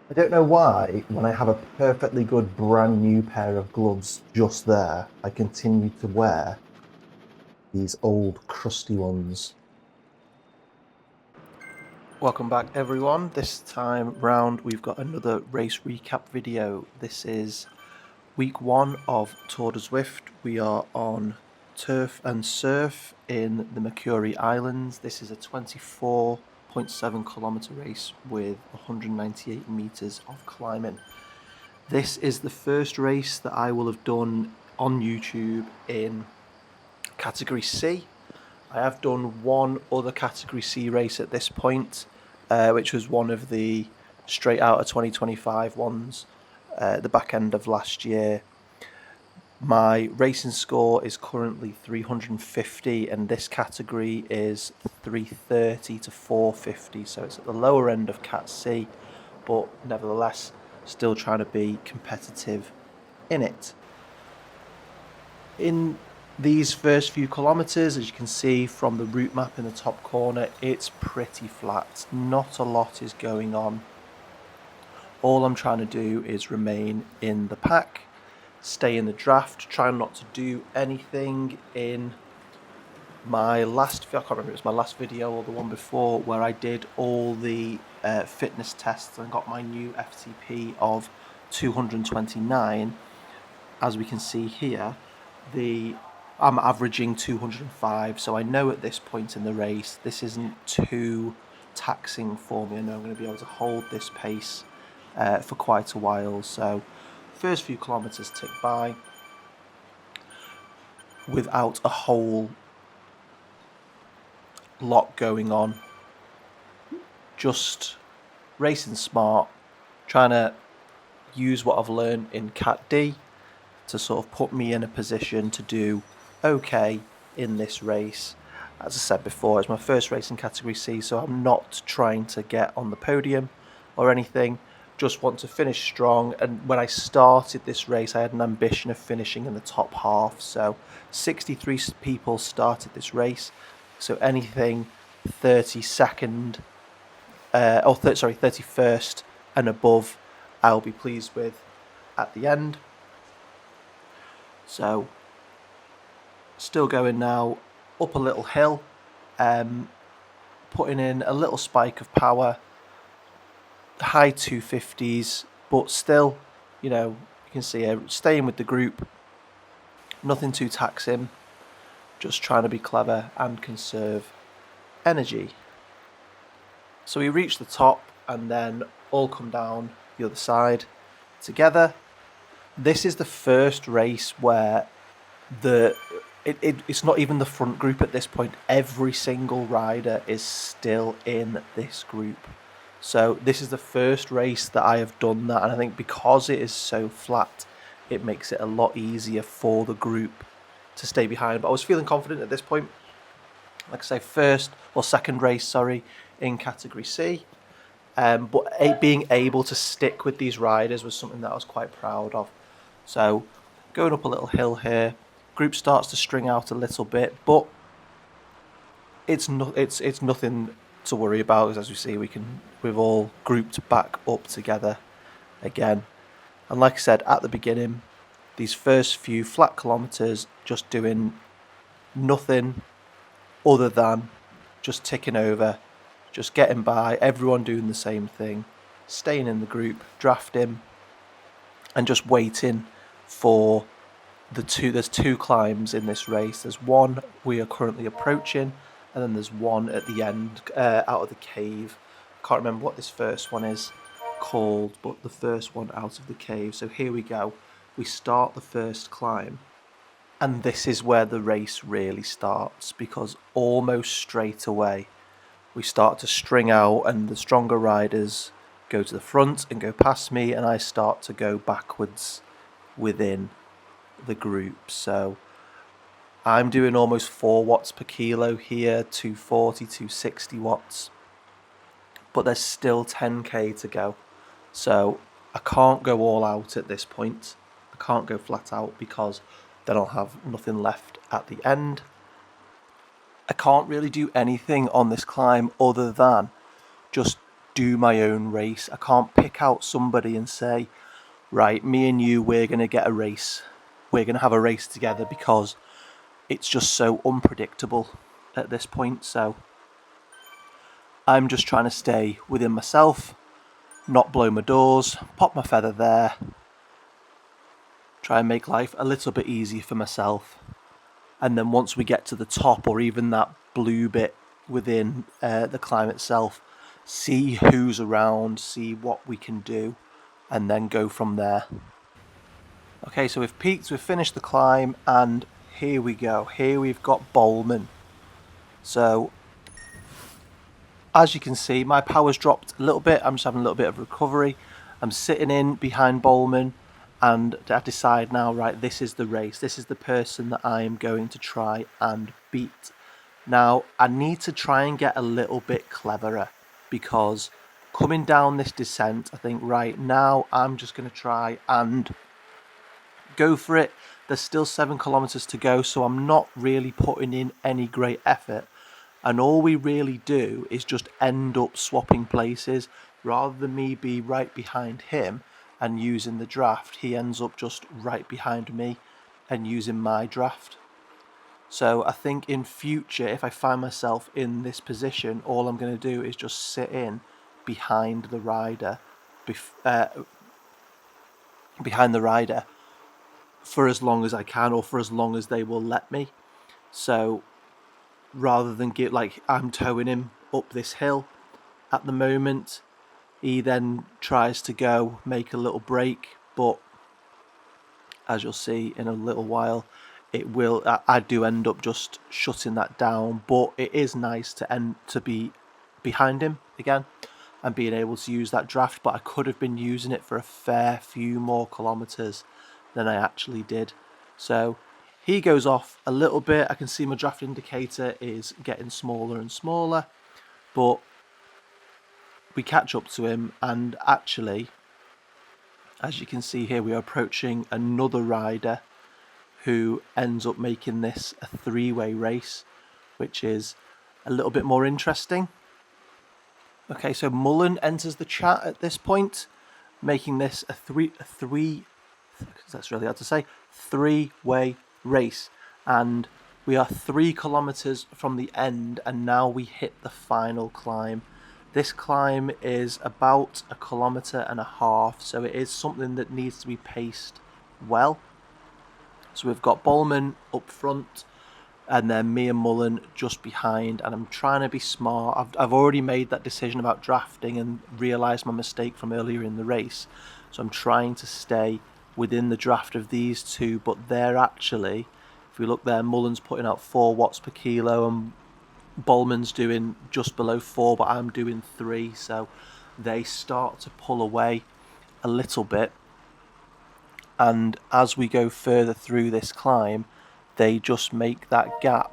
I don't know why, when I have a perfectly good brand new pair of gloves just there, I continue to wear these old crusty ones. Welcome back everyone. This time round we've got another race recap video. This is week 1 of Tour du Zwift. We are on turf and surf in the Mercury Islands. This is a 24.7 kilometer race with 198 meters of climbing. This is the first race that I will have done on YouTube in category C. I have done one other category C race at this point, which was one of the straight out of 2025 ones, the back end of last year. My racing score is currently 350, and this category is 330 to 450, so it's at the lower end of Cat C, but nevertheless still trying to be competitive in it. In these first few kilometres, as you can see from the route map in the top corner, it's pretty flat. Not a lot is going on. All I'm trying to do is remain in the pack, stay in the draft, try not to do anything in my last, I can't remember if it was my last video or the one before, where I did all the fitness tests and got my new FTP of 229. As we can see here, I'm averaging 205, so I know at this point in the race this isn't too taxing for me. I know I'm going to be able to hold this pace for quite a while. So first few kilometers tick by without a whole lot going on, just racing smart, trying to use what I've learned in Cat D to sort of put me in a position to do okay in this race. As I said before, it's my first race in category C, so I'm not trying to get on the podium or anything, just want to finish strong. And when I started this race, I had an ambition of finishing in the top half, so 63 people started this race, so anything 32nd 31st and above I'll be pleased with at the end. So still going now, up a little hill, putting in a little spike of power, high 250s, but still, you can see staying with the group, nothing too taxing, just trying to be clever and conserve energy. So we reach the top and then all come down the other side together. This is the first race where it's not even the front group at this point. Every single rider is still in this group. So this is the first race that I have done that, and I think because it is so flat, it makes it a lot easier for the group to stay behind. But I was feeling confident at this point. Like I say, second race, in category C. But being able to stick with these riders was something that I was quite proud of. So going up a little hill here, group starts to string out a little bit, but it's nothing to worry about, because as we see, we've all grouped back up together again. And like I said at the beginning, these first few flat kilometers, just doing nothing other than just ticking over, just getting by, everyone doing the same thing, staying in the group, drafting, and just waiting for there's two climbs in this race. There's one we are currently approaching, and then there's one at the end, out of the cave. Can't remember what this first one is called, but the first one out of the cave. So here we go. We start the first climb, and this is where the race really starts, because almost straight away we start to string out, and the stronger riders go to the front and go past me, and I start to go backwards within the group. So I'm doing almost 4 watts per kilo here, 240, 260 watts, but there's still 10k to go. So I can't go all out at this point. I can't go flat out, because then I'll have nothing left at the end. I can't really do anything on this climb other than just do my own race. I can't pick out somebody and say, right, me and you, we're going to get a race. We're going to have a race together, because it's just so unpredictable at this point. So I'm just trying to stay within myself, not blow my doors, pop my feather there, try and make life a little bit easier for myself. And then once we get to the top, or even that blue bit within the climb itself, see who's around, see what we can do, and then go from there. Okay, so we've peaked, we've finished the climb, and here we go. Here we've got Bowman. So as you can see, my power's dropped a little bit. I'm just having a little bit of recovery. I'm sitting in behind Bowman, and I decide now, right, this is the race. This is the person that I am going to try and beat. Now, I need to try and get a little bit cleverer, because coming down this descent, I think, right, now I'm just going to try and go for it. There's still 7 kilometers to go, so I'm not really putting in any great effort. And all we really do is just end up swapping places. Rather than me be right behind him and using the draft, he ends up just right behind me and using my draft. So I think in future, if I find myself in this position, all I'm going to do is just sit in behind the rider, for as long as I can, or for as long as they will let me. So rather than get, like, I'm towing him up this hill at the moment, he then tries to go make a little break, but as you'll see in a little while, I do end up just shutting that down. But it is nice to be behind him again and being able to use that draft. But I could have been using it for a fair few more kilometers than I actually did. So he goes off a little bit. I can see my draft indicator is getting smaller and smaller, but we catch up to him, and actually, as you can see here, we are approaching another rider who ends up making this a 3-way race, which is a little bit more interesting. Okay, so Mullen enters the chat at this point, making this a that's really hard to say, 3-way race. And we are 3 kilometers from the end, and now we hit the final climb. This climb is about 1.5 kilometers, so it is something that needs to be paced well. So we've got Bowman up front, and then me and Mullen just behind, and I'm trying to be smart. I've already made that decision about drafting and realised my mistake from earlier in the race, so I'm trying to stay within the draft of these two. But they're actually, if we look there, Mullen's putting out 4 watts per kilo and Bowman's doing just below 4, but I'm doing 3, so they start to pull away a little bit. And as we go further through this climb, they just make that gap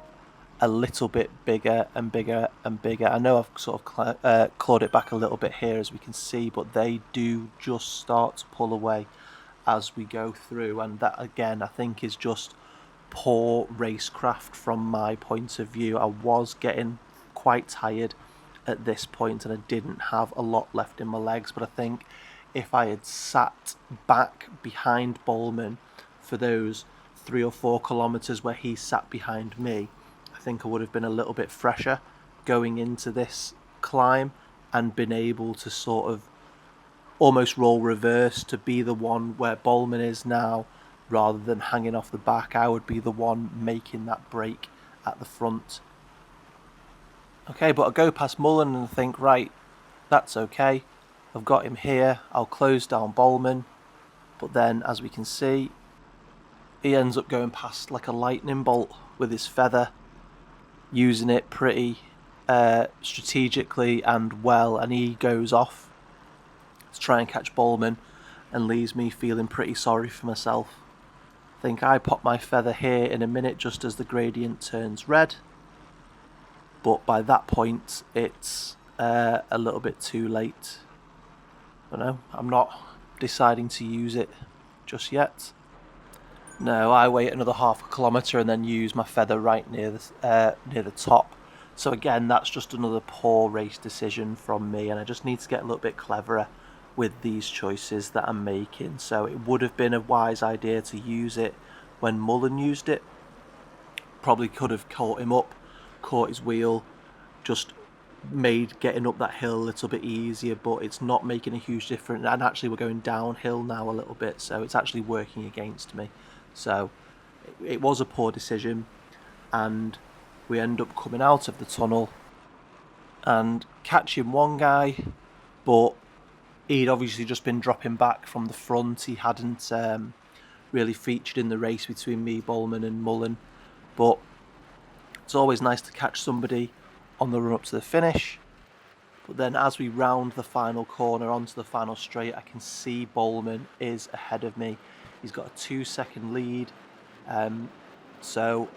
a little bit bigger and bigger and bigger. I know I've sort of clawed it back a little bit here, as we can see, but they do just start to pull away as we go through. And that, again, I think is just poor racecraft from my point of view. I was getting quite tired at this point, and I didn't have a lot left in my legs, but I think if I had sat back behind Bowman for those 3 or 4 kilometers where he sat behind me, I think I would have been a little bit fresher going into this climb and been able to sort of almost roll reverse to be the one where Bowman is now. Rather than hanging off the back, I would be the one making that break at the front. Okay, but I go past Mullen and think, right, that's okay. I've got him here. I'll close down Bowman. But then, as we can see, he ends up going past like a lightning bolt with his feather, using it pretty strategically and well, and he goes off to try and catch Bowman and leaves me feeling pretty sorry for myself. I think I pop my feather here in a minute just as the gradient turns red, but by that point it's a little bit too late. I don't know, I'm not deciding to use it just yet. No, I wait another 0.5 kilometer and then use my feather right near the top So again, that's just another poor race decision from me, and I just need to get a little bit cleverer with these choices that I'm making. So it would have been a wise idea to use it when Mullen used it. Probably could have caught him up, caught his wheel, just made getting up that hill a little bit easier, but it's not making a huge difference. And actually we're going downhill now a little bit, so it's actually working against me. So it was a poor decision, and we end up coming out of the tunnel and catching one guy, but he'd obviously just been dropping back from the front. He hadn't really featured in the race between me, Bowman and Mullen, but it's always nice to catch somebody on the run up to the finish. But then as we round the final corner onto the final straight, I can see Bowman is ahead of me. He's got a 2-second lead. So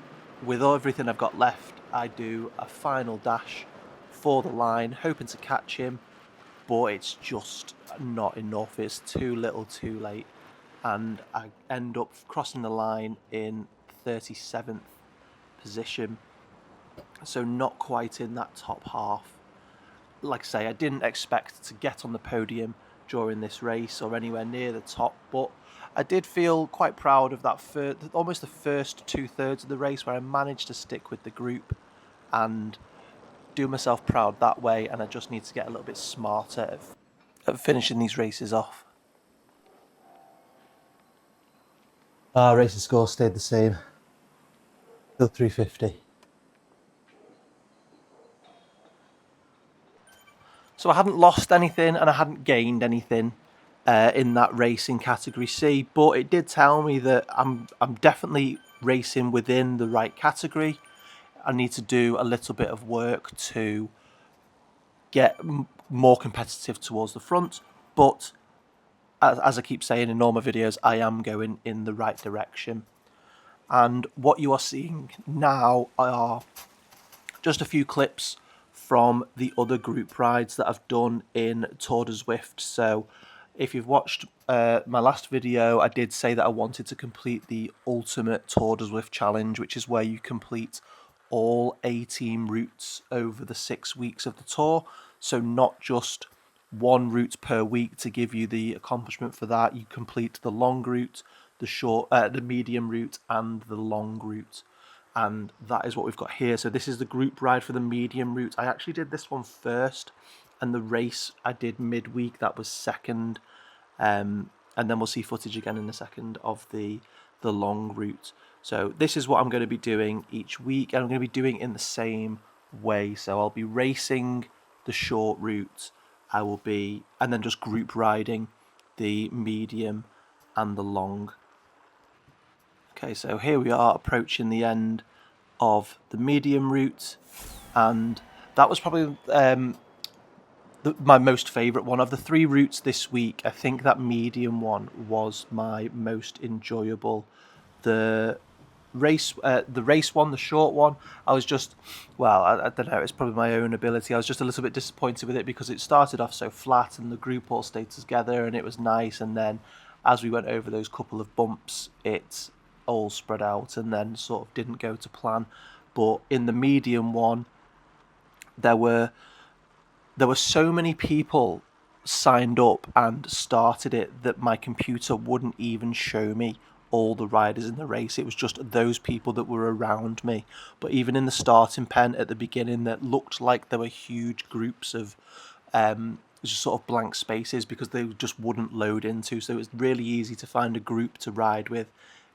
with everything I've got left, I do a final dash for the line, hoping to catch him, but it's just not enough. It's too little too late, and I end up crossing the line in 37th position, so not quite in that top half. Like I say, I didn't expect to get on the podium during this race or anywhere near the top, but I did feel quite proud of that almost the first 2/3 of the race, where I managed to stick with the group and do myself proud that way. And I just need to get a little bit smarter at finishing these races off. Our racing score stayed the same. Still 350. So I hadn't lost anything and I hadn't gained anything in that racing category C, but it did tell me that I'm definitely racing within the right category. I need to do a little bit of work to get more competitive towards the front, but as I keep saying in all my videos, I am going in the right direction. And what you are seeing now are just a few clips from the other group rides that I've done in Tour du Zwift. So if you've watched my last video, I did say that I wanted to complete the ultimate Tour du Zwift challenge, which is where you complete all 18 routes over the 6 weeks of the tour. So not just one route per week to give you the accomplishment for that. You complete the long route, the medium route, and the long route. And that is what we've got here. So this is the group ride for the medium route. I actually did this one first, and the race I did midweek, that was second. And then we'll see footage again in a second of the long route. So this is what I'm going to be doing each week, and I'm going to be doing it in the same way. So I'll be racing the short route, and then just group riding the medium and the long. Okay, so here we are approaching the end of the medium route, and that was probably my most favourite one of the 3 routes this week. I think that medium one was my most enjoyable. The race one, the short one, I was just, well, I don't know, it's probably my own ability. I was just a little bit disappointed with it because it started off so flat and the group all stayed together and it was nice, and then as we went over those couple of bumps, it all spread out and then sort of didn't go to plan. But in the medium one, there were so many people signed up and started it that my computer wouldn't even show me all the riders in the race. It was just those people that were around me. But even in the starting pen at the beginning, that looked like there were huge groups of just sort of blank spaces because they just wouldn't load into. So it was really easy to find a group to ride with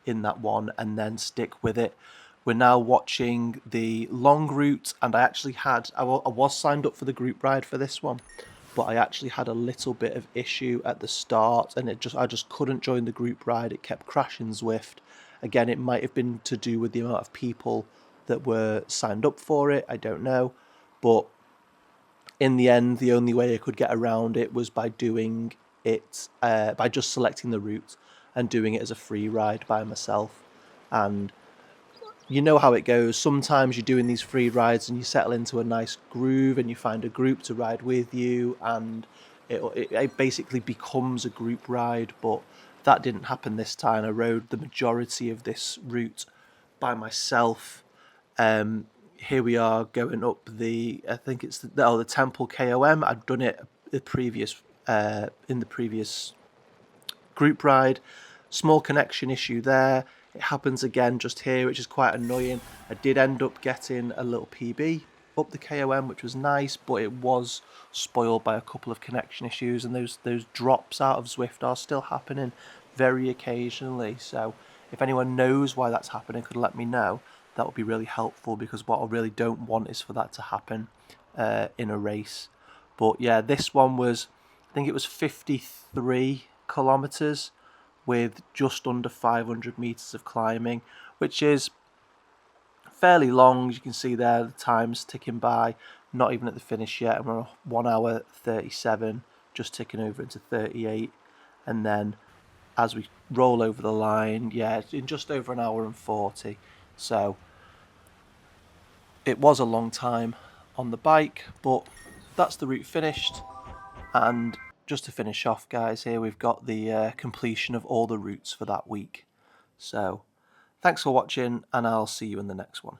in that one and then stick with it. We're now watching the long route, and I was signed up for the group ride for this one, but I actually had a little bit of issue at the start, and I just couldn't join the group ride. It kept crashing Zwift. Again, it might have been to do with the amount of people that were signed up for it. I don't know, but in the end, the only way I could get around it was by doing it by just selecting the route and doing it as a free ride by myself. And you know how it goes. Sometimes you're doing these free rides and you settle into a nice groove and you find a group to ride with you, and it basically becomes a group ride. But that didn't happen this time. I rode the majority of this route by myself. here we are going up I think it's the Temple KOM. I'd done it in the previous group ride. Small connection issue there. It happens again just here, which is quite annoying. I did end up getting a little PB up the KOM, which was nice, but it was spoiled by a couple of connection issues, and those drops out of Zwift are still happening very occasionally. So if anyone knows why that's happening, could let me know. That would be really helpful, because what I really don't want is for that to happen in a race. But yeah, this one was, I think it was 53 kilometers with just under 500 meters of climbing, which is fairly long. As you can see there, the time's ticking by, not even at the finish yet, and we're 1 hour 37, just ticking over into 38, and then as we roll over the line, yeah, in just over 1 hour and 40. So it was a long time on the bike, but that's the route finished. And just to finish off, guys, here we've got the completion of all the routes for that week. So thanks for watching, and I'll see you in the next one.